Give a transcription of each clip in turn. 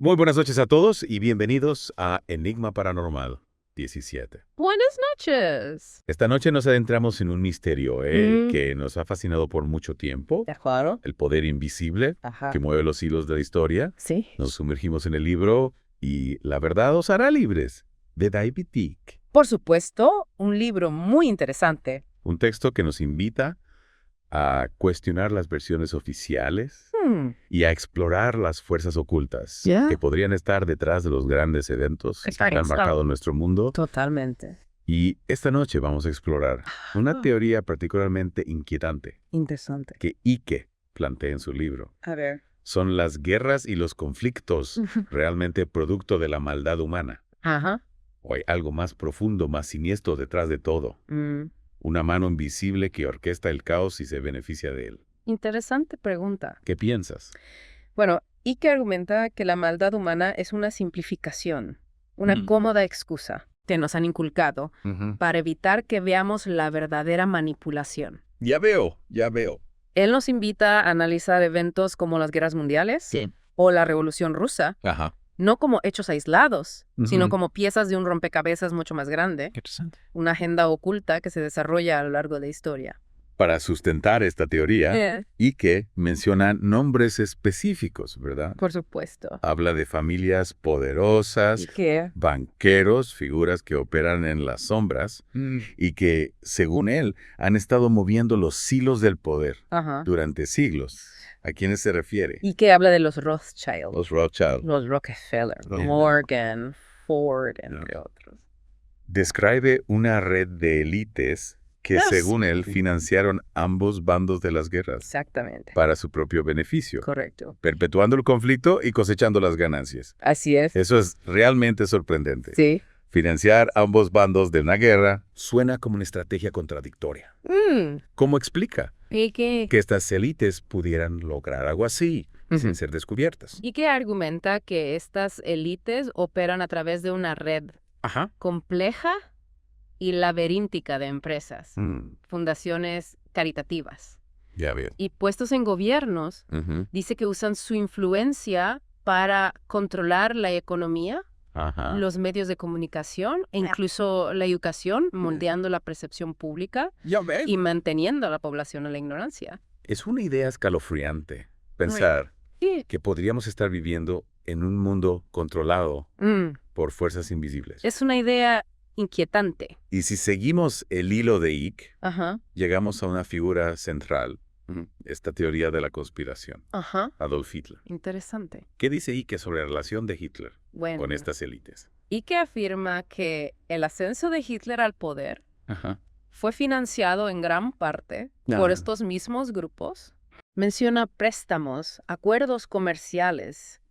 Muy buenas noches a todos y bienvenidos a Enigma Paranormal 17. Buenas noches. Esta noche nos adentramos en un misterio Mm. que nos ha fascinado por mucho tiempo. ¿De acuerdo? El poder invisible Ajá. que mueve los hilos de la historia. Sí. Nos sumergimos en el libro y la verdad os hará libres, de David Icke. Por supuesto, un libro muy interesante. Un texto que nos invita a cuestionar las versiones oficiales y a explorar las fuerzas ocultas Ya. que podrían estar detrás de los grandes eventos que han marcado nuestro mundo. Totalmente. Y esta noche vamos a explorar una teoría particularmente inquietante Interesante. que Icke plantea en su libro. A ver. ¿Son las guerras y los conflictos realmente producto de la maldad humana? Ajá. ¿O hay algo más profundo, más siniestro detrás de todo? Una mano invisible que orquesta el caos y se beneficia de él. Interesante pregunta. ¿Qué piensas? Bueno, Icke argumenta que la maldad humana es una simplificación, una cómoda excusa que nos han inculcado para evitar que veamos la verdadera manipulación. Ya veo. Él nos invita a analizar eventos como las guerras mundiales o la Revolución Rusa, Ajá. no como hechos aislados, sino Ujú. como piezas de un rompecabezas mucho más grande, Interesante. una agenda oculta que se desarrolla a lo largo de la historia. Para sustentar esta teoría, Icke menciona nombres específicos, ¿verdad? Por supuesto. Habla de familias poderosas, ¿Qué? banqueros, figuras que operan en las sombras y que, según él, han estado moviendo los hilos del poder Ajá. durante siglos. ¿A quiénes se refiere? ¿Y qué habla de los Rothschild? Los Rothschild. Los Rockefeller, Bien. Morgan, Ford, entre otros. Describe una red de élites que, Yes. según él, financiaron ambos bandos de las guerras Exactamente. para su propio beneficio, Correcto. perpetuando el conflicto y cosechando las ganancias. Así es. Eso es realmente sorprendente. Sí. Financiar ambos bandos de una guerra suena como una estrategia contradictoria. ¿Cómo explica ¿Y qué? que estas élites pudieran lograr algo así sin ser descubiertas? ¿Y qué argumenta que estas élites operan a través de una red Ajá. compleja y laberíntica de empresas, Mm, fundaciones caritativas ya veo. y puestos en gobiernos? Ujú. Dice que usan su influencia para controlar la economía, Ajá. los medios de comunicación e incluso la educación, moldeando la percepción pública Ya veo. y manteniendo a la población en la ignorancia. Es una idea escalofriante pensar Sí. que podríamos estar viviendo en un mundo controlado por fuerzas invisibles. Es una idea inquietante. Y si seguimos el hilo de Icke, Ajá. llegamos a una figura central, esta teoría de la conspiración, Ajá. Adolf Hitler. Interesante. ¿Qué dice Icke sobre la relación de Hitler Bueno. con estas élites? Y que afirma que el ascenso de Hitler al poder Ajá. fue financiado en gran parte Ajá. por estos mismos grupos. Menciona préstamos, acuerdos comerciales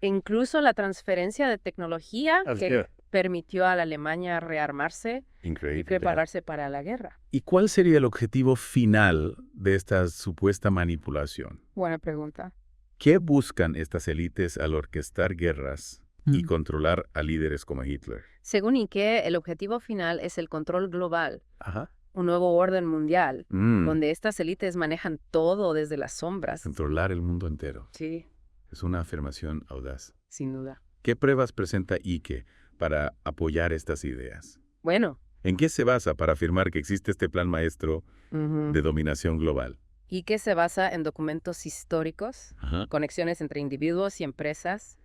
e incluso la transferencia de tecnología que permitió a la Alemania rearmarse y Increíble. prepararse para la guerra. ¿Y cuál sería el objetivo final de esta supuesta manipulación? Buena pregunta. ¿Qué buscan estas élites al orquestar guerras y controlar a líderes como Hitler? Según Icke, el objetivo final es el control global, Ajá. un nuevo orden mundial, donde estas élites manejan todo desde las sombras. Controlar el mundo entero. Sí, Es una afirmación audaz. sin duda. ¿Qué pruebas presenta Icke para apoyar estas ideas? Bueno, ¿En qué se basa para afirmar que existe este plan maestro de dominación global? Icke se basa en documentos históricos, Ajá. conexiones entre individuos y empresas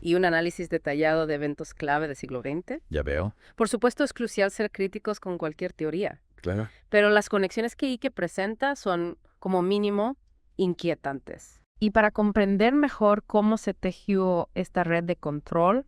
y un análisis detallado de eventos clave del siglo XX. Ya veo. Por supuesto, es crucial ser críticos con cualquier teoría, Claro. pero las conexiones que Icke presenta son, como mínimo, inquietantes. Y para comprender mejor cómo se tejió esta red de control,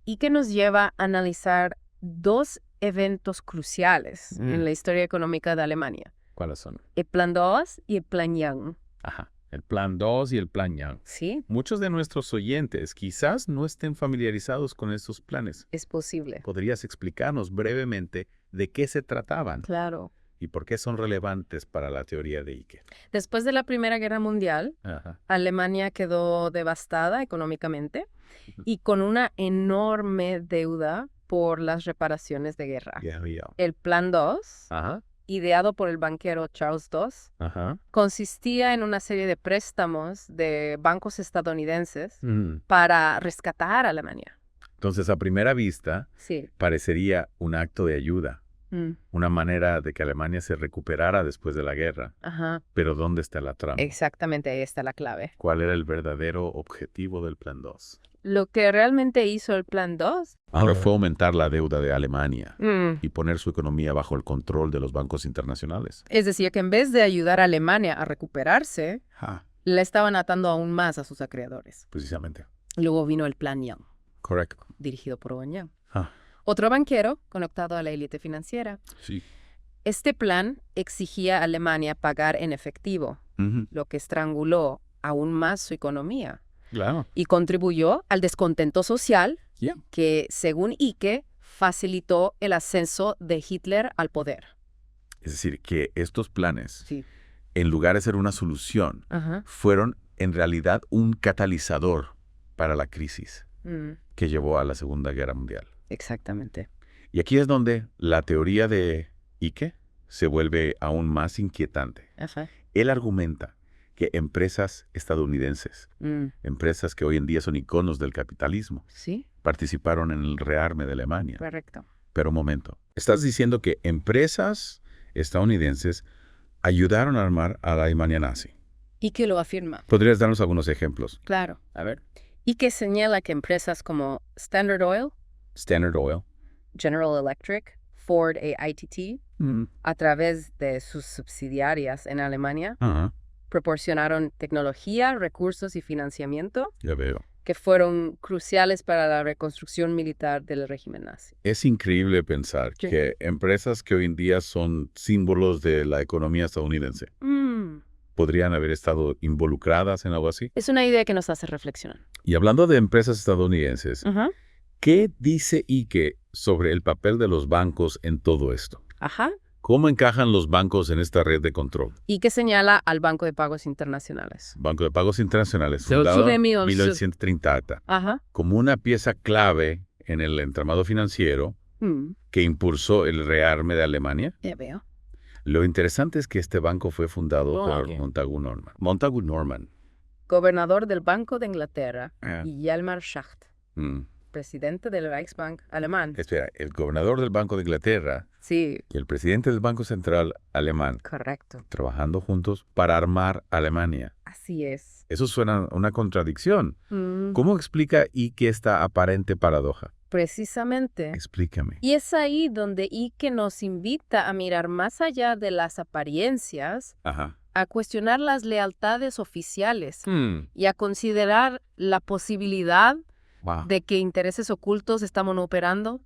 Icke nos lleva a analizar dos eventos cruciales en la historia económica de Alemania: ¿Cuáles son? el Plan 2 y el Plan Young. Ajá. El plan 2 y el plan Young. Sí, Muchos de nuestros oyentes quizás no estén familiarizados con estos planes. es posible. ¿Podrías explicarnos brevemente de qué se trataban Claro. y por qué son relevantes para la teoría de Icke? Después de la Primera Guerra Mundial, Ajá. Alemania quedó devastada económicamente y con una enorme deuda por las reparaciones de guerra. Ya veo. El Plan 2 Ajá. ideado por el banquero Charles II, Ajá. consistía en una serie de préstamos de bancos estadounidenses para rescatar a Alemania. Entonces, a primera vista, Sí. parecería un acto de ayuda, una manera de que Alemania se recuperara después de la guerra. Ajá. Pero ¿dónde está la trampa? Exactamente, ahí está la clave. ¿Cuál era el verdadero objetivo del Plan 2? Lo que realmente hizo el Plan 2 Ahora fue aumentar la deuda de Alemania y poner su economía bajo el control de los bancos internacionales. es decir, que en vez de ayudar a Alemania a recuperarse, le estaban atando aún más a sus acreedores. Precisamente. Luego vino el Plan Young, Correcto. dirigido por Owen Young. Otro banquero conectado a la élite financiera. Sí. Este plan exigía a Alemania pagar en efectivo, lo que estranguló aún más su economía Claro. y contribuyó al descontento social que, según Icke, facilitó el ascenso de Hitler al poder. Es decir, que estos planes, Sí. en lugar de ser una solución, fueron en realidad un catalizador para la crisis que llevó a la Segunda Guerra Mundial. Exactamente. Y aquí es donde la teoría de Icke se vuelve aún más inquietante. Él argumenta que empresas estadounidenses, empresas que hoy en día son iconos del capitalismo, Sí, participaron en el rearme de Alemania. correcto. Pero un momento, estás diciendo que empresas estadounidenses ayudaron a armar a la Alemania nazi. Icke lo afirma. ¿Podrías darnos algunos ejemplos? Claro. A ver. Icke señala que empresas como Standard Oil, Standard Oil. General Electric, Ford e ITT, a través de sus subsidiarias en Alemania, proporcionaron tecnología, recursos y financiamiento Ya veo. que fueron cruciales para la reconstrucción militar del régimen nazi. Es increíble pensar Sí. que empresas que hoy en día son símbolos de la economía estadounidense podrían haber estado involucradas en algo así. Es una idea que nos hace reflexionar. Y hablando de empresas estadounidenses, ¿qué dice Icke sobre el papel de los bancos en todo esto? ¿Cómo encajan los bancos en esta red de control? Icke señala al Banco de Pagos Internacionales. Banco de Pagos Internacionales, fundado en 1930, como una pieza clave en el entramado financiero que impulsó el rearme de Alemania. Ya veo. Lo interesante es que este banco fue fundado por Montagu Norman. Montagu Norman. Gobernador del Banco de Inglaterra y Hjalmar Schacht, presidente del Reichsbank alemán. Espera, el gobernador del Banco de Inglaterra Sí, y el presidente del Banco Central alemán correcto. trabajando juntos para armar Alemania. Así es. Eso suena una contradicción. ¿Cómo explica Icke esta aparente paradoja? Precisamente. Explícame. Y es ahí donde Icke nos invita a mirar más allá de las apariencias, a cuestionar las lealtades oficiales y a considerar la posibilidad de que intereses ocultos estaban operando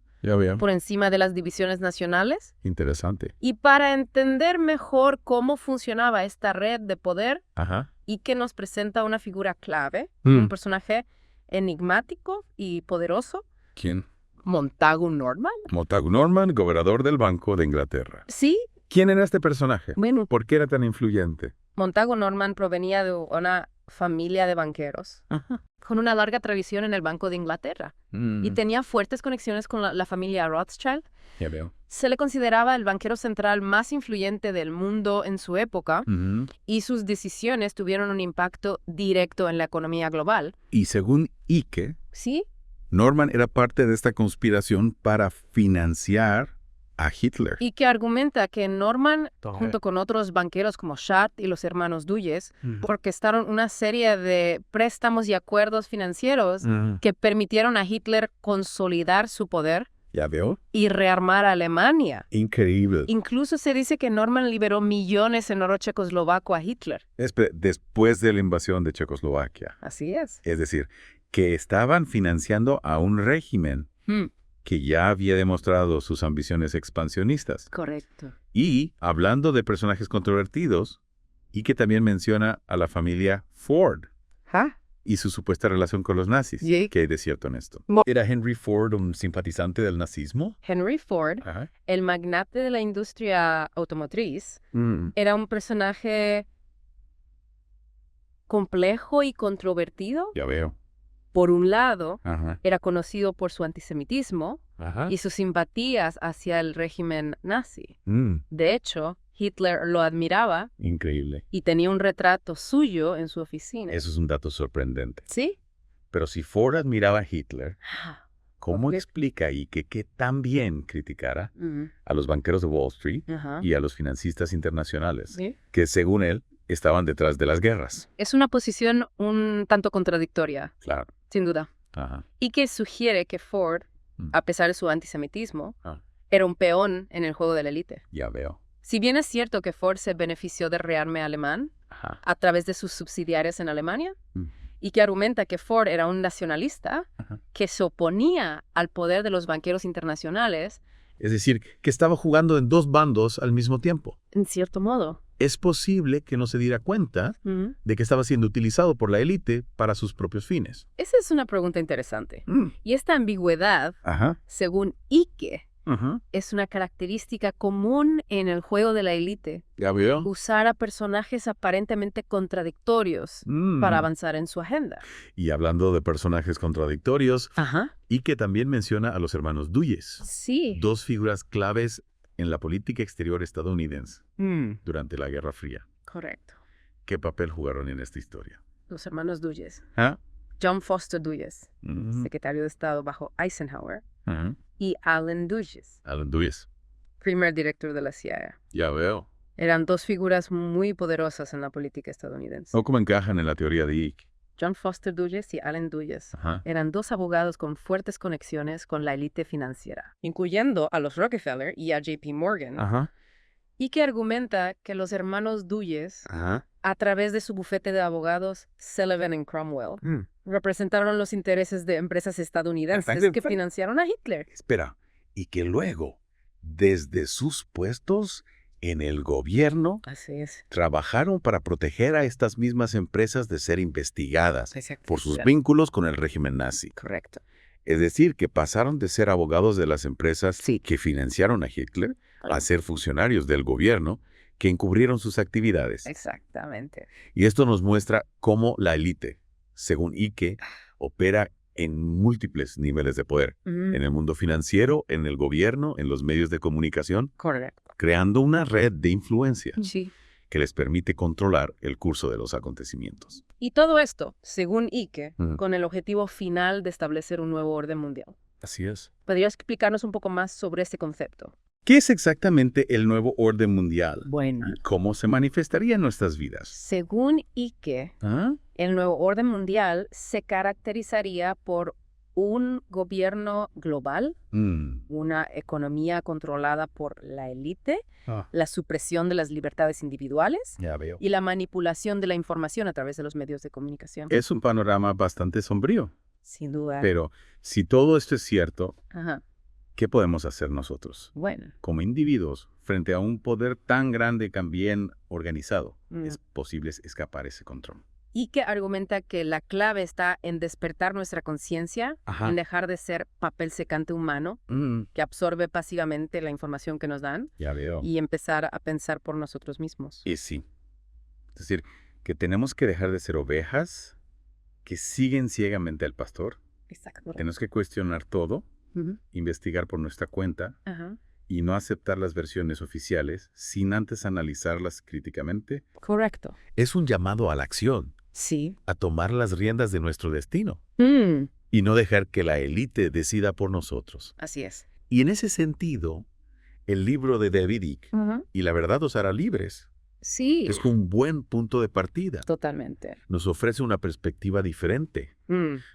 por encima de las divisiones nacionales. Interesante. Y para entender mejor cómo funcionaba esta red de poder, Icke nos presenta una figura clave, un personaje enigmático y poderoso. ¿Quién? Montagu Norman. Montagu Norman, gobernador del Banco de Inglaterra. Sí. ¿Quién era este personaje? Bueno, ¿Por qué era tan influyente? Montagu Norman provenía de una familia de banqueros con una larga tradición en el Banco de Inglaterra y tenía fuertes conexiones con la familia Rothschild. Ya veo. Se le consideraba el banquero central más influyente del mundo en su época y sus decisiones tuvieron un impacto directo en la economía global. Y según Icke, ¿Sí? Norman era parte de esta conspiración para financiar a Hitler. Y que argumenta que Norman, junto con otros banqueros como Schacht y los hermanos Dulles, orquestaron una serie de préstamos y acuerdos financieros que permitieron a Hitler consolidar su poder. ¿Ya veo? Y rearmar a Alemania. Increíble. Incluso se dice que Norman liberó millones en oro checoslovaco a Hitler. Después de la invasión de Checoslovaquia. Así es. Es decir, que estaban financiando a un régimen que ya había demostrado sus ambiciones expansionistas. Correcto. Y, hablando de personajes controvertidos, Icke también menciona a la familia Ford y su supuesta relación con los nazis. ¿Qué hay de cierto en esto? ¿Era Henry Ford un simpatizante del nazismo? Henry Ford, el magnate de la industria automotriz, era un personaje complejo y controvertido. Ya veo. Por un lado, era conocido por su antisemitismo, y sus simpatías hacia el régimen nazi. De hecho, Hitler lo admiraba. Increíble. Y tenía un retrato suyo en su oficina. Eso es un dato sorprendente. ¿Sí? Pero si Ford admiraba a Hitler, ¿cómo explica Ike que tan bien criticara a los banqueros de Wall Street y a los financistas internacionales, que según él estaban detrás de las guerras? Es una posición un tanto contradictoria. Claro. Sin duda. Y que sugiere que Ford, a pesar de su antisemitismo, era un peón en el juego de la élite. Ya veo. Si bien es cierto que Ford se benefició del rearme alemán a través de sus subsidiarias en Alemania, y que argumenta que Ford era un nacionalista que se oponía al poder de los banqueros internacionales. Es decir, que estaba jugando en dos bandos al mismo tiempo. En cierto modo. Es posible que no se diera cuenta de que estaba siendo utilizado por la élite para sus propios fines. Esa es una pregunta interesante. Y esta ambigüedad, según Ike, es una característica común en el juego de la élite. ¿Ya veo? Usar a personajes aparentemente contradictorios para avanzar en su agenda. Y hablando de personajes contradictorios, Ike también menciona a los hermanos Dulles. Sí. Dos figuras claves en la política exterior estadounidense durante la Guerra Fría. Correcto. ¿Qué papel jugaron en esta historia? Los hermanos Dulles. John Foster Dulles, secretario de Estado bajo Eisenhower, y Allen Dulles. Allen Dulles. Primer director de la CIA. Ya veo. Eran dos figuras muy poderosas en la política estadounidense. ¿O cómo encajan en la teoría de Ike? John Foster Dulles y Allen Dulles eran dos abogados con fuertes conexiones con la élite financiera, incluyendo a los Rockefeller y a JP Morgan, y que argumenta que los hermanos Dulles, a través de su bufete de abogados Sullivan y Cromwell, representaron los intereses de empresas estadounidenses que financiaron a Hitler. Espera, y que luego, desde sus puestos en el gobierno, así es, trabajaron para proteger a estas mismas empresas de ser investigadas por sus vínculos con el régimen nazi. Correcto. Es decir, que pasaron de ser abogados de las empresas que financiaron a Hitler a ser funcionarios del gobierno que encubrieron sus actividades. Exactamente. Y esto nos muestra cómo la élite, según Ike, opera en múltiples niveles de poder. En el mundo financiero, en el gobierno, en los medios de comunicación. Correcto. Creando una red de influencia que les permite controlar el curso de los acontecimientos. Y todo esto, según Ike, con el objetivo final de establecer un nuevo orden mundial. Así es. ¿Podrías explicarnos un poco más sobre este concepto? ¿Qué es exactamente el nuevo orden mundial? Bueno. ¿Cómo se manifestaría en nuestras vidas? Según Ike, el nuevo orden mundial se caracterizaría por un gobierno global, una economía controlada por la élite, la supresión de las libertades individuales y la manipulación de la información a través de los medios de comunicación. Es un panorama bastante sombrío. Sin duda. Pero si todo esto es cierto, ¿qué podemos hacer nosotros? Bueno. Como individuos, frente a un poder tan grande y tan bien organizado, es posible escapar ese control. Y que argumenta que la clave está en despertar nuestra conciencia, en dejar de ser papel secante humano, que absorbe pasivamente la información que nos dan, y empezar a pensar por nosotros mismos. Y sí. Es decir, que tenemos que dejar de ser ovejas que siguen ciegamente al pastor. Exacto. Tenemos que cuestionar todo, investigar por nuestra cuenta, y no aceptar las versiones oficiales sin antes analizarlas críticamente. Correcto. Es un llamado a la acción. Sí. A tomar las riendas de nuestro destino. Y no dejar que la élite decida por nosotros. Así es. Y en ese sentido, el libro de David Icke, Y la verdad os hará libres, es un buen punto de partida. Totalmente. Nos ofrece una perspectiva diferente.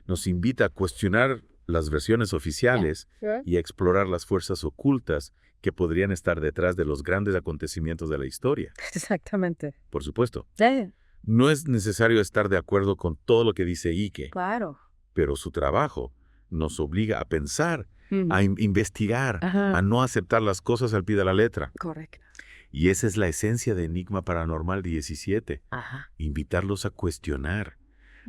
Nos invita a cuestionar las versiones oficiales y a explorar las fuerzas ocultas que podrían estar detrás de los grandes acontecimientos de la historia. Exactamente. Por supuesto. Sí. No es necesario estar de acuerdo con todo lo que dice Ike. Claro. Pero su trabajo nos obliga a pensar, a investigar, a no aceptar las cosas al pie de la letra. Correcto. Y esa es la esencia de Enigma Paranormal 17. Invitarlos a cuestionar,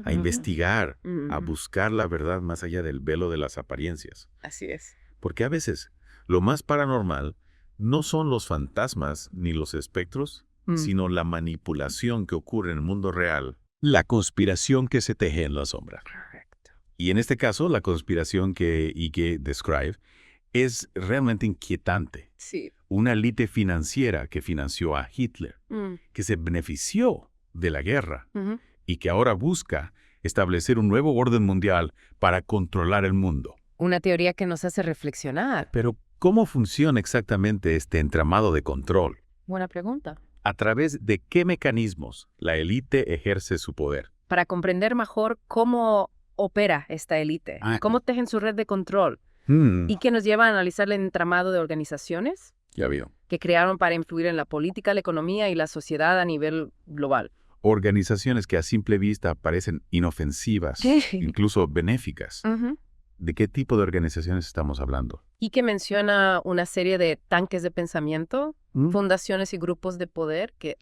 a investigar, a buscar la verdad más allá del velo de las apariencias. Así es. Porque a veces lo más paranormal no son los fantasmas ni los espectros, sino la manipulación que ocurre en el mundo real, la conspiración que se teje en la sombra. Correcto. Y en este caso, la conspiración que Ike describe Es realmente inquietante. Sí. Una élite financiera que financió a Hitler, que se benefició de la guerra y que ahora busca establecer un nuevo orden mundial para controlar el mundo. Una teoría que nos hace reflexionar. Pero, ¿cómo funciona exactamente este entramado de control? Buena pregunta. ¿A través de qué mecanismos la élite ejerce su poder? Para comprender mejor cómo opera esta élite, cómo tejen su red de control y que nos lleva a analizar el entramado de organizaciones Ya veo. que crearon para influir en la política, la economía y la sociedad a nivel global. Organizaciones que a simple vista parecen inofensivas, incluso benéficas. ¿De qué tipo de organizaciones estamos hablando? Y que menciona una serie de tanques de pensamiento, fundaciones y grupos de poder que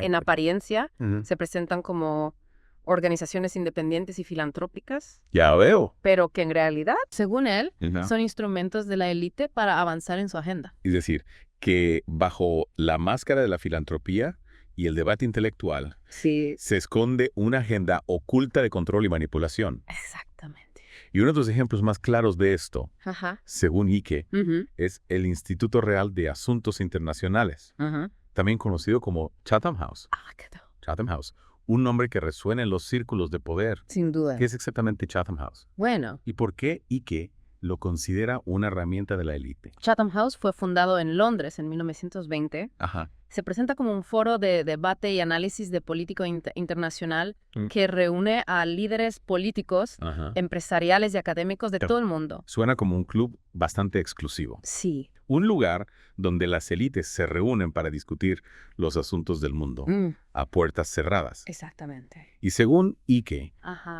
en apariencia se presentan como organizaciones independientes y filantrópicas. Ya veo. Pero que en realidad, según él, son instrumentos de la élite para avanzar en su agenda. Es decir, que bajo la máscara de la filantropía y el debate intelectual se esconde una agenda oculta de control y manipulación. Exactamente. Y uno de los ejemplos más claros de esto, según Ike, es el Instituto Real de Asuntos Internacionales, también conocido como Chatham House. Chatham House, un nombre que resuena en los círculos de poder. Sin duda. ¿Qué es exactamente Chatham House? Bueno. ¿Y por qué Ike lo considera una herramienta de la élite? Chatham House fue fundado en Londres en 1920. Se presenta como un foro de debate y análisis de política internacional que reúne a líderes políticos, empresariales y académicos de todo el mundo. Suena como un club bastante exclusivo. Sí. Un lugar donde las élites se reúnen para discutir los asuntos del mundo a puertas cerradas. Exactamente. Y según Ike,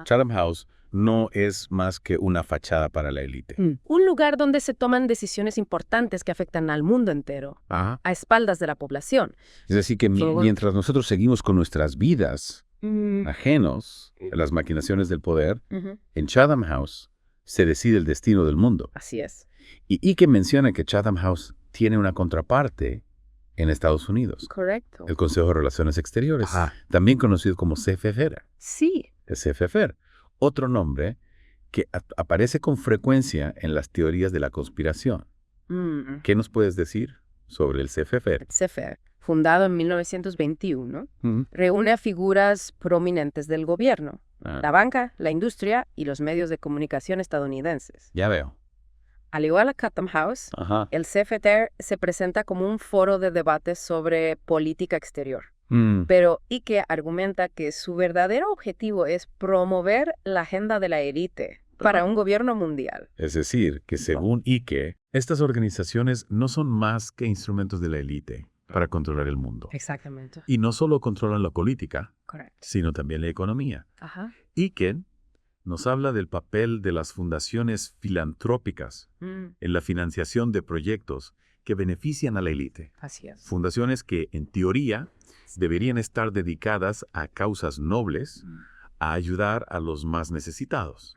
Chatham House no es más que una fachada para la élite. Un lugar donde se toman decisiones importantes que afectan al mundo entero, a espaldas de la población. Es decir, que mientras nosotros seguimos con nuestras vidas ajenos a las maquinaciones del poder, en Chatham House se decide el destino del mundo. Así es. Y Ike menciona que Chatham House tiene una contraparte en Estados Unidos. Correcto. El Consejo de Relaciones Exteriores, también conocido como CFFR. Sí. El CFFR. Otro nombre que aparece con frecuencia en las teorías de la conspiración. ¿Qué nos puedes decir sobre el CFFR? El CFFR, fundado en 1921, reúne a figuras prominentes del gobierno, la banca, la industria y los medios de comunicación estadounidenses. Ya veo. Al igual que Chatham House, el CFFR se presenta como un foro de debate sobre política exterior. Pero Ike argumenta que su verdadero objetivo es promover la agenda de la élite para un gobierno mundial. Es decir, que según Ike, estas organizaciones no son más que instrumentos de la élite para controlar el mundo. Exactamente. Y no solo controlan la política, Correcto, sino también la economía. Ike nos habla del papel de las fundaciones filantrópicas en la financiación de proyectos que benefician a la élite. Así es. Fundaciones que, en teoría, deberían estar dedicadas a causas nobles, a ayudar a los más necesitados.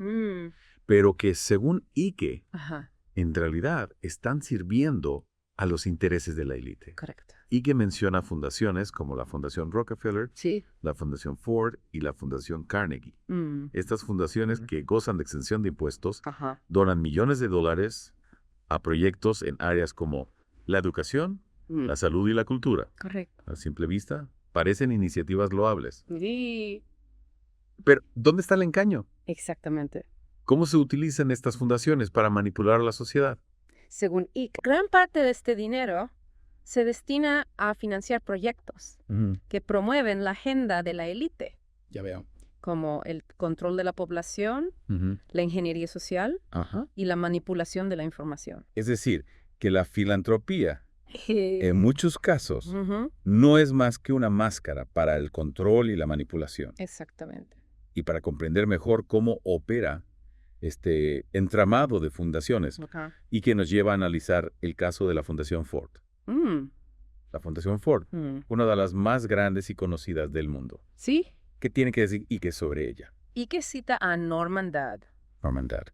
Pero que, según Ike, en realidad están sirviendo a los intereses de la élite. Correcto. Ike menciona fundaciones como la Fundación Rockefeller, la Fundación Ford y la Fundación Carnegie. Estas fundaciones que gozan de exención de impuestos donan millones de dólares a proyectos en áreas como la educación, la salud y la cultura. Correcto. A simple vista, parecen iniciativas loables. Sí. Pero, ¿dónde está el engaño? Exactamente. ¿Cómo se utilizan estas fundaciones para manipular a la sociedad? Según Ike, gran parte de este dinero se destina a financiar proyectos que promueven la agenda de la élite. Ya veo. Como el control de la población, la ingeniería social y la manipulación de la información. Es decir, que la filantropía, en muchos casos, no es más que una máscara para el control y la manipulación. Exactamente. Y para comprender mejor cómo opera este entramado de fundaciones y que nos lleva a analizar el caso de la Fundación Ford. La Fundación Ford, una de las más grandes y conocidas del mundo. Sí. ¿Qué tiene que decir Ike sobre ella? Ike cita a Norman Dodd. Norman Dodd.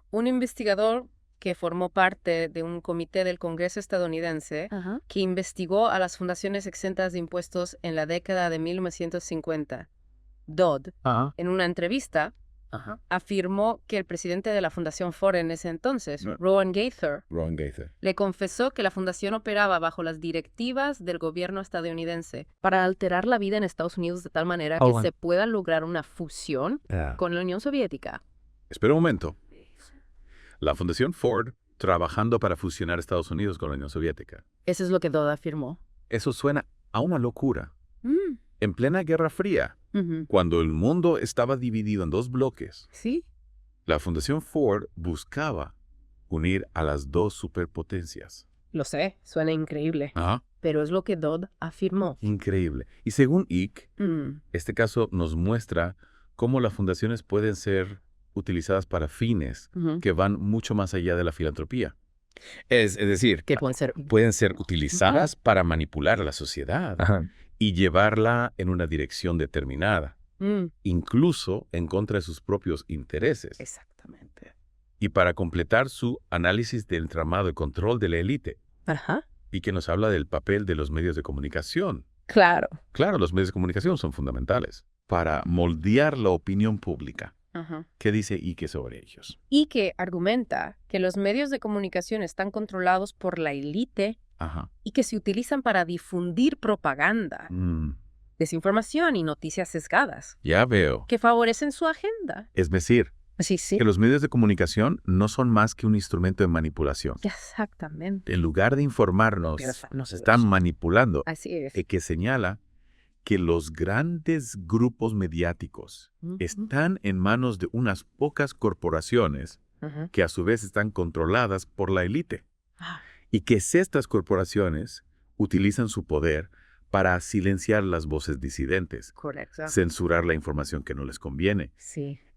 Un investigador que formó parte de un comité del Congreso estadounidense que investigó a las fundaciones exentas de impuestos en la década de 1950. Dodd, en una entrevista, afirmó que el presidente de la Fundación Ford en ese entonces, Rowan Gaither, le confesó que la fundación operaba bajo las directivas del gobierno estadounidense para alterar la vida en Estados Unidos de tal manera que se pueda lograr una fusión con la Unión Soviética. Espera un momento. La Fundación Ford trabajando para fusionar Estados Unidos con la Unión Soviética. Eso es lo que Dodd afirmó. Eso suena a una locura. En plena Guerra Fría, cuando el mundo estaba dividido en dos bloques, la Fundación Ford buscaba unir a las dos superpotencias. Lo sé, suena increíble. Pero es lo que Dodd afirmó. Increíble. Y según Icke, este caso nos muestra cómo las fundaciones pueden ser utilizadas para fines que van mucho más allá de la filantropía. Es decir, que pueden ser utilizadas para manipular a la sociedad y llevarla en una dirección determinada, incluso en contra de sus propios intereses. Exactamente. Y para completar su análisis del entramado de control de la élite. Y que nos habla del papel de los medios de comunicación. Claro, los medios de comunicación son fundamentales para moldear la opinión pública. ¿Qué dice Icke sobre ellos? Icke argumenta que los medios de comunicación están controlados por la élite y que se utilizan para difundir propaganda, desinformación y noticias sesgadas. Ya veo. Que favorecen su agenda. Es decir, que los medios de comunicación no son más que un instrumento de manipulación. Exactamente. En lugar de informarnos, nos están manipulando. Así es. Que señala que los grandes grupos mediáticos están en manos de unas pocas corporaciones que a su vez están controladas por la élite. Y que estas corporaciones utilizan su poder para silenciar las voces disidentes, censurar la información que no les conviene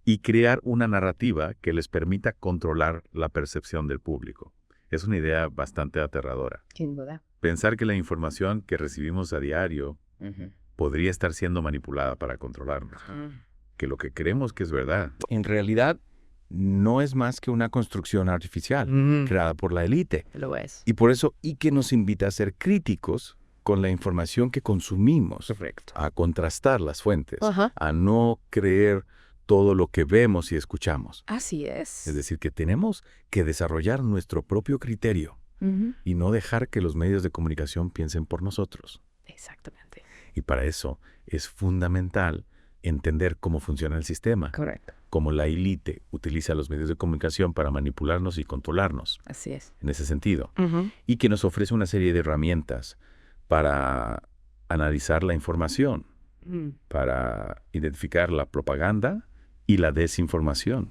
y crear una narrativa que les permita controlar la percepción del público. Es una idea bastante aterradora. Sin duda. Pensar que la información que recibimos a diario podría estar siendo manipulada para controlarnos. Que lo que creemos que es verdad, en realidad, no es más que una construcción artificial creada por la élite. Lo es. Y por eso Icke nos invita a ser críticos con la información que consumimos. Correcto. A contrastar las fuentes, a no creer todo lo que vemos y escuchamos. Así es. Es decir, que tenemos que desarrollar nuestro propio criterio y no dejar que los medios de comunicación piensen por nosotros. Exactamente. Y para eso es fundamental entender cómo funciona el sistema. Correcto. Cómo la élite utiliza los medios de comunicación para manipularnos y controlarnos. Así es. En ese sentido. Y que nos ofrece una serie de herramientas para analizar la información, para identificar la propaganda y la desinformación.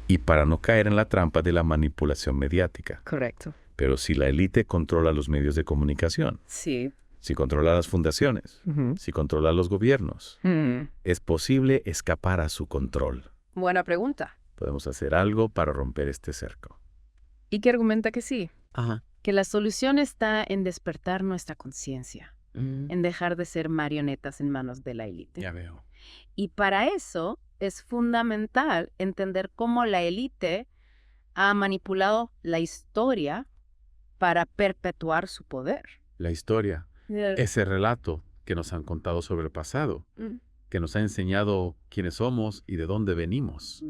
Y para no caer en la trampa de la manipulación mediática. Correcto. Pero si la élite controla los medios de comunicación, si controla las fundaciones, si controla los gobiernos, ¿es posible escapar a su control? Buena pregunta. Podemos hacer algo para romper este cerco. Y que argumenta que sí. Que la solución está en despertar nuestra conciencia, en dejar de ser marionetas en manos de la élite. Ya veo. Y para eso es fundamental entender cómo la élite ha manipulado la historia para perpetuar su poder. La historia. Ese relato que nos han contado sobre el pasado, que nos ha enseñado quiénes somos y de dónde venimos,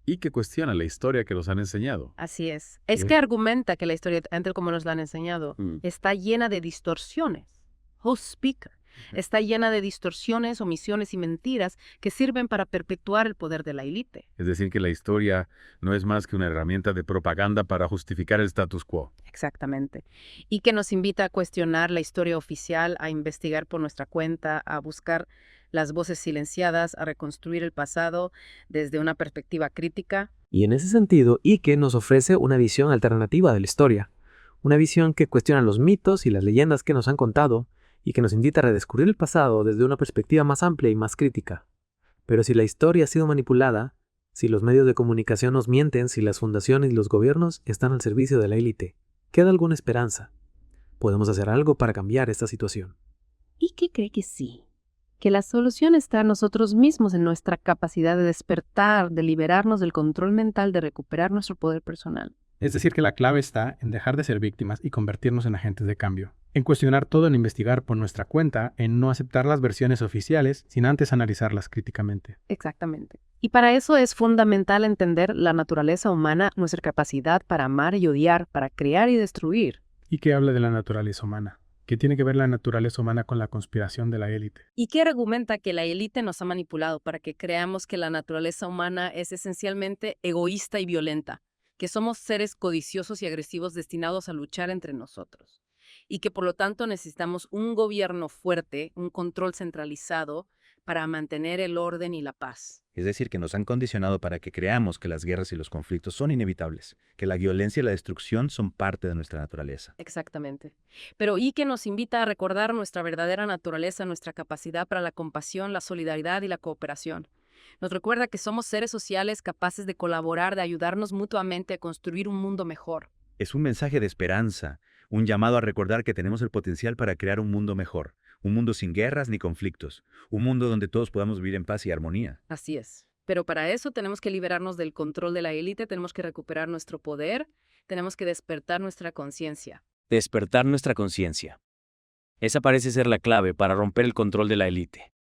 y que cuestiona la historia que nos han enseñado. Así es. Es que argumenta que la historia, entre como nos la han enseñado, está llena de distorsiones. Speaker. Está llena de distorsiones, omisiones y mentiras que sirven para perpetuar el poder de la élite. Es decir, que la historia no es más que una herramienta de propaganda para justificar el status quo. Exactamente. Y que nos invita a cuestionar la historia oficial, a investigar por nuestra cuenta, a buscar las voces silenciadas, a reconstruir el pasado desde una perspectiva crítica. Y en ese sentido, Icke nos ofrece una visión alternativa de la historia. Una visión que cuestiona los mitos y las leyendas que nos han contado, y que nos invita a redescubrir el pasado desde una perspectiva más amplia y más crítica. Pero si la historia ha sido manipulada, si los medios de comunicación nos mienten, si las fundaciones y los gobiernos están al servicio de la élite, ¿queda alguna esperanza? ¿Podemos hacer algo para cambiar esta situación? Icke cree que sí, que la solución está en nosotros mismos, en nuestra capacidad de despertar, de liberarnos del control mental, de recuperar nuestro poder personal. Es decir, que la clave está en dejar de ser víctimas y convertirnos en agentes de cambio. En cuestionar todo, en investigar por nuestra cuenta, en no aceptar las versiones oficiales sin antes analizarlas críticamente. Exactamente. Y para eso es fundamental entender la naturaleza humana, nuestra capacidad para amar y odiar, para crear y destruir. ¿Y qué habla de la naturaleza humana? ¿Qué tiene que ver la naturaleza humana con la conspiración de la élite? Y que argumenta que la élite nos ha manipulado para que creamos que la naturaleza humana es esencialmente egoísta y violenta, que somos seres codiciosos y agresivos destinados a luchar entre nosotros. Y que por lo tanto necesitamos un gobierno fuerte, un control centralizado para mantener el orden y la paz. Es decir, que nos han condicionado para que creamos que las guerras y los conflictos son inevitables, que la violencia y la destrucción son parte de nuestra naturaleza. Exactamente. Pero que nos invita a recordar nuestra verdadera naturaleza, nuestra capacidad para la compasión, la solidaridad y la cooperación. Nos recuerda que somos seres sociales capaces de colaborar, de ayudarnos mutuamente a construir un mundo mejor. Es un mensaje de esperanza, un llamado a recordar que tenemos el potencial para crear un mundo mejor, un mundo sin guerras ni conflictos, un mundo donde todos podamos vivir en paz y armonía. Así es. Pero para eso tenemos que liberarnos del control de la élite, tenemos que recuperar nuestro poder, tenemos que despertar nuestra conciencia. Despertar nuestra conciencia. Esa parece ser la clave para romper el control de la élite.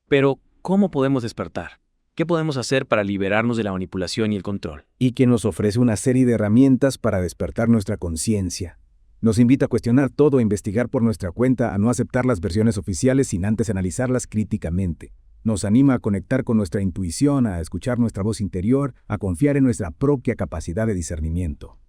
Pero, ¿cómo podemos despertar? ¿Qué podemos hacer para liberarnos de la manipulación y el control? Ike nos ofrece una serie de herramientas para despertar nuestra conciencia. Nos invita a cuestionar todo, a investigar por nuestra cuenta, a no aceptar las versiones oficiales sin antes analizarlas críticamente. Nos anima a conectar con nuestra intuición, a escuchar nuestra voz interior, a confiar en nuestra propia capacidad de discernimiento.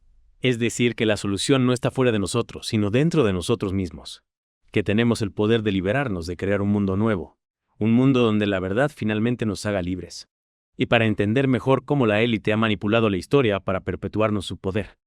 Es decir, que la solución no está fuera de nosotros, sino dentro de nosotros mismos. Que tenemos el poder de liberarnos, de crear un mundo nuevo. Un mundo donde la verdad finalmente nos haga libres. Y para entender mejor cómo la élite ha manipulado la historia para perpetuarnos su poder.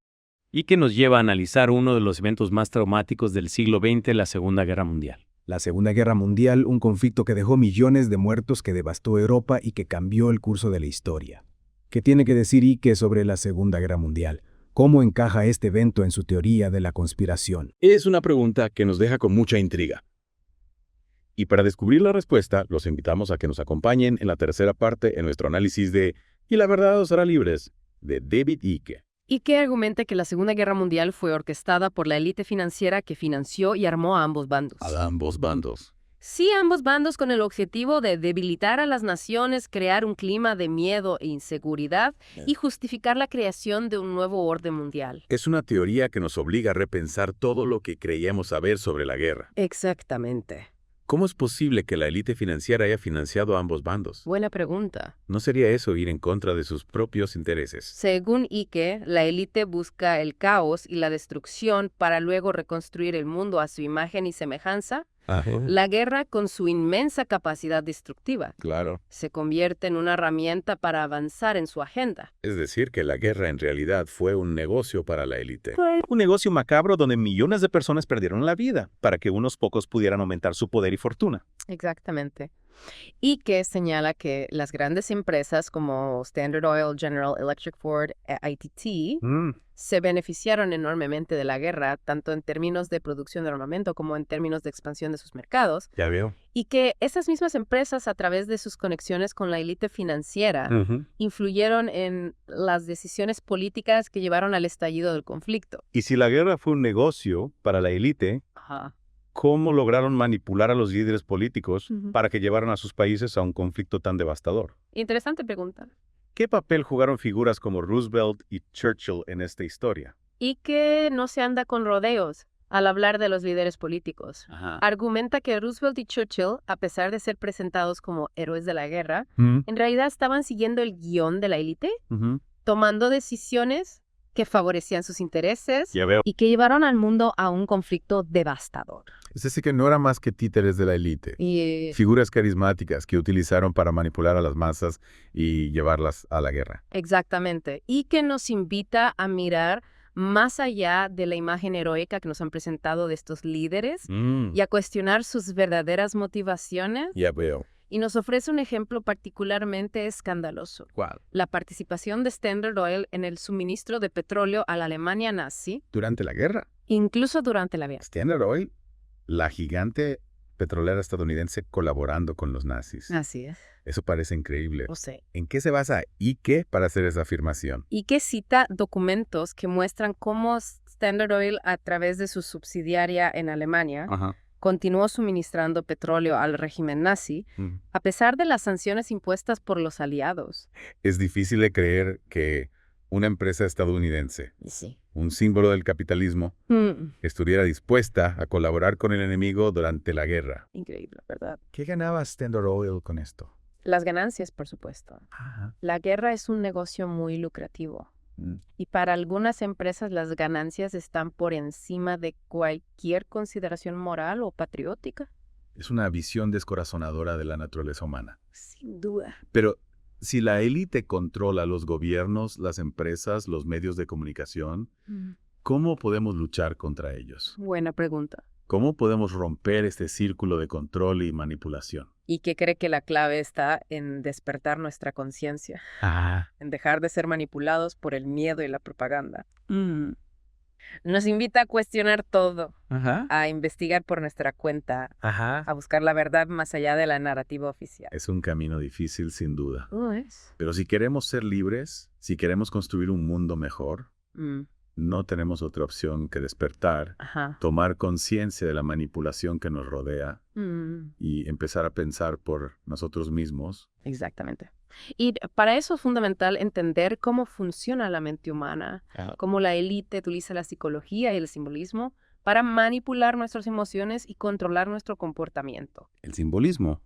Y que nos lleva a analizar uno de los eventos más traumáticos del siglo XX, la Segunda Guerra Mundial. La Segunda Guerra Mundial, un conflicto que dejó millones de muertos, que devastó Europa y que cambió el curso de la historia. ¿Qué tiene que decir Ike sobre la Segunda Guerra Mundial? ¿Cómo encaja este evento en su teoría de la conspiración? Es una pregunta que nos deja con mucha intriga. Y para descubrir la respuesta, los invitamos a que nos acompañen en la tercera parte en nuestro análisis de «Y la verdad os hará libres», de David Icke. Icke argumenta que la Segunda Guerra Mundial fue orquestada por la élite financiera que financió y armó a ambos bandos. A ambos bandos. Sí, ambos bandos con el objetivo de debilitar a las naciones, crear un clima de miedo e inseguridad y justificar la creación de un nuevo orden mundial. Es una teoría que nos obliga a repensar todo lo que creíamos saber sobre la guerra. Exactamente. ¿Cómo es posible que la élite financiera haya financiado a ambos bandos? Buena pregunta. ¿No sería eso ir en contra de sus propios intereses? Según Icke, la élite busca el caos y la destrucción para luego reconstruir el mundo a su imagen y semejanza. La guerra, con su inmensa capacidad destructiva, se convierte en una herramienta para avanzar en su agenda. Es decir, que la guerra en realidad fue un negocio para la élite. Fue un negocio macabro donde millones de personas perdieron la vida para que unos pocos pudieran aumentar su poder y fortuna. Exactamente. Icke señala que las grandes empresas como Standard Oil, General Electric, Ford, ITT, se beneficiaron enormemente de la guerra, tanto en términos de producción de armamento como en términos de expansión de sus mercados. Ya veo. Y que esas mismas empresas, a través de sus conexiones con la élite financiera, influyeron en las decisiones políticas que llevaron al estallido del conflicto. Y si la guerra fue un negocio para la élite, ¿cómo lograron manipular a los líderes políticos para que llevaran a sus países a un conflicto tan devastador? Interesante pregunta. ¿Qué papel jugaron figuras como Roosevelt y Churchill en esta historia? Y que no se anda con rodeos al hablar de los líderes políticos. Argumenta que Roosevelt y Churchill, a pesar de ser presentados como héroes de la guerra, en realidad estaban siguiendo el guión de la élite, tomando decisiones que favorecían sus intereses y que llevaron al mundo a un conflicto devastador. Es decir, que no eran más que títeres de la élite. Figuras carismáticas que utilizaron para manipular a las masas y llevarlas a la guerra. Exactamente. Y que nos invita a mirar más allá de la imagen heroica que nos han presentado de estos líderes y a cuestionar sus verdaderas motivaciones. Ya veo. Y nos ofrece un ejemplo particularmente escandaloso. ¿Cuál? La participación de Standard Oil en el suministro de petróleo a la Alemania nazi. ¿Durante la guerra? Incluso durante la guerra. Standard Oil, la gigante petrolera estadounidense colaborando con los nazis. Así es. Eso parece increíble. Lo sé. ¿En qué se basa Icke para hacer esa afirmación? Icke cita documentos que muestran cómo Standard Oil, a través de su subsidiaria en Alemania, continuó suministrando petróleo al régimen nazi, a pesar de las sanciones impuestas por los aliados. Es difícil de creer que una empresa estadounidense, un símbolo del capitalismo, estuviera dispuesta a colaborar con el enemigo durante la guerra. Increíble, ¿verdad? ¿Qué ganaba Standard Oil con esto? Las ganancias, por supuesto. La guerra es un negocio muy lucrativo. Y para algunas empresas las ganancias están por encima de cualquier consideración moral o patriótica. Es una visión descorazonadora de la naturaleza humana. Sin duda. Pero si la élite controla los gobiernos, las empresas, los medios de comunicación, ¿cómo podemos luchar contra ellos? Buena pregunta. ¿Cómo podemos romper este círculo de control y manipulación? ¿Y qué cree que la clave está en despertar nuestra conciencia? En dejar de ser manipulados por el miedo y la propaganda. Nos invita a cuestionar todo, a investigar por nuestra cuenta, a buscar la verdad más allá de la narrativa oficial. Es un camino difícil, sin duda. Pero si queremos ser libres, si queremos construir un mundo mejor, no tenemos otra opción que despertar, tomar conciencia de la manipulación que nos rodea y empezar a pensar por nosotros mismos. Exactamente. Y para eso es fundamental entender cómo funciona la mente humana, cómo la élite utiliza la psicología y el simbolismo para manipular nuestras emociones y controlar nuestro comportamiento. El simbolismo,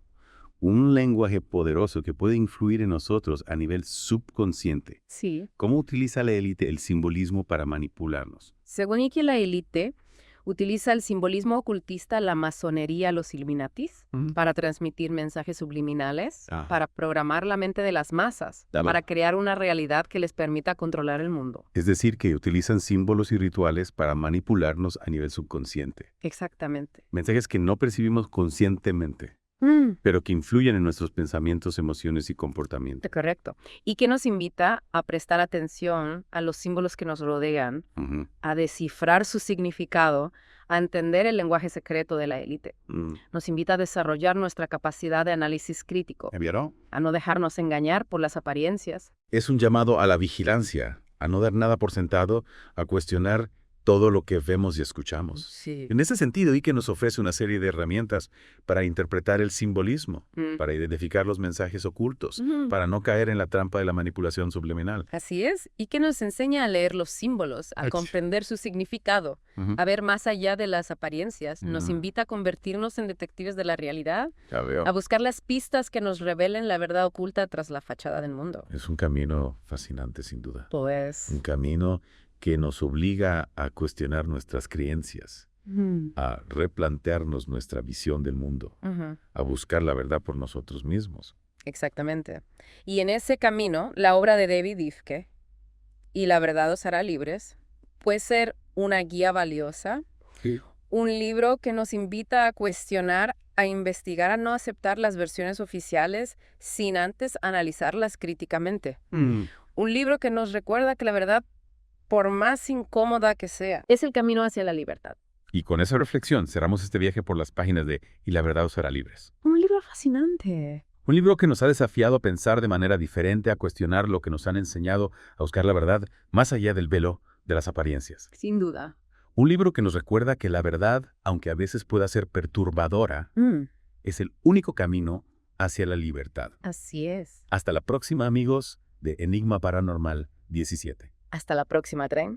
un lenguaje poderoso que puede influir en nosotros a nivel subconsciente. Sí. ¿Cómo utiliza la élite el simbolismo para manipularnos? Según Ike, la élite utiliza el simbolismo ocultista, la masonería, los Illuminatis, para transmitir mensajes subliminales, para programar la mente de las masas, para crear una realidad que les permita controlar el mundo. Es decir, que utilizan símbolos y rituales para manipularnos a nivel subconsciente. Exactamente. Mensajes que no percibimos conscientemente, pero que influyen en nuestros pensamientos, emociones y comportamientos. Correcto. Y que nos invita a prestar atención a los símbolos que nos rodean, a descifrar su significado, a entender el lenguaje secreto de la élite. Nos invita a desarrollar nuestra capacidad de análisis crítico, a no dejarnos engañar por las apariencias. Es un llamado a la vigilancia, a no dar nada por sentado, a cuestionar todo lo que vemos y escuchamos. Sí. En ese sentido, Ike nos ofrece una serie de herramientas para interpretar el simbolismo, para identificar los mensajes ocultos, para no caer en la trampa de la manipulación subliminal. Así es, y que nos enseña a leer los símbolos, a comprender su significado, a ver más allá de las apariencias. Nos invita a convertirnos en detectives de la realidad, a buscar las pistas que nos revelen la verdad oculta tras la fachada del mundo. Es un camino fascinante, sin duda. Pues. Un camino que nos obliga a cuestionar nuestras creencias, a replantearnos nuestra visión del mundo, a buscar la verdad por nosotros mismos. Exactamente. Y en ese camino, la obra de David Icke, Y la verdad os hará libres, puede ser una guía valiosa, un libro que nos invita a cuestionar, a investigar, a no aceptar las versiones oficiales sin antes analizarlas críticamente. Un libro que nos recuerda que la verdad, por más incómoda que sea, es el camino hacia la libertad. Y con esa reflexión cerramos este viaje por las páginas de Y la verdad os hará libres. Un libro fascinante. Un libro que nos ha desafiado a pensar de manera diferente, a cuestionar lo que nos han enseñado, a buscar la verdad más allá del velo de las apariencias. Sin duda. Un libro que nos recuerda que la verdad, aunque a veces pueda ser perturbadora, es el único camino hacia la libertad. Así es. Hasta la próxima, amigos de Enigma Paranormal 17. Hasta la próxima, Tren.